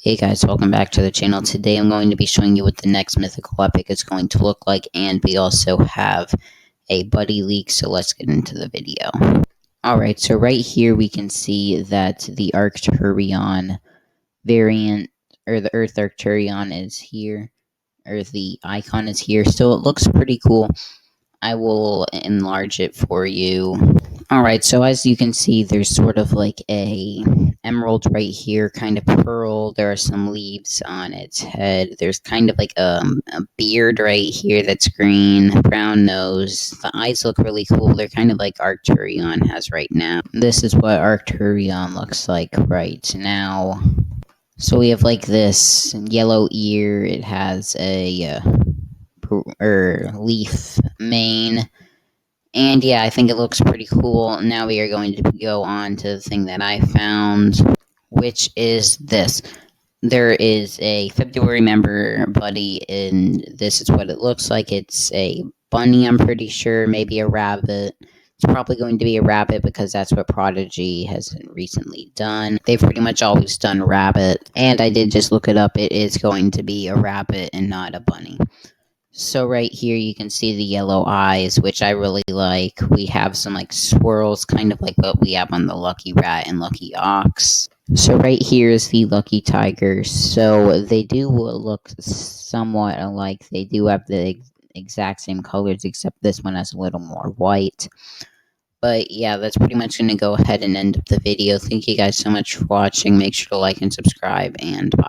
Hey guys, welcome back to the channel. Today I'm going to be showing you what the next mythical epic is going to look like, and we also have a buddy leak, so let's get into the video. Alright, so right here we can see that the Arcturion variant, or the Earth Arcturion is here, or the icon is here, so it looks pretty cool. I will enlarge it for you. Alright, so as you can see, there's sort of like a emerald right here, kind of pearl. There are some leaves on its head. There's kind of like a beard right here that's green, brown nose. The eyes look really cool. They're kind of like Arcturion has right now. This is what Arcturion looks like right now. So we have like this yellow ear. It has a leaf mane. And yeah, I think it looks pretty cool. Now we are going to go on to the thing that I found, which is this. There is a February member buddy, and this is what it looks like. It's a bunny, I'm pretty sure, maybe a rabbit. It's probably going to be a rabbit because that's what Prodigy has recently done. They've pretty much always done rabbit, and I did just look it up. It is going to be a rabbit and not a bunny. So right here you can see the yellow eyes, which I really like. We have some like swirls, kind of like what we have on the Lucky Rat and Lucky Ox. So right here is the Lucky Tiger. So they do look somewhat alike. They do have the exact same colors, except this one has a little more white. But yeah, that's pretty much going to go ahead and end up the video. Thank you guys so much for watching. Make sure to like and subscribe, and bye.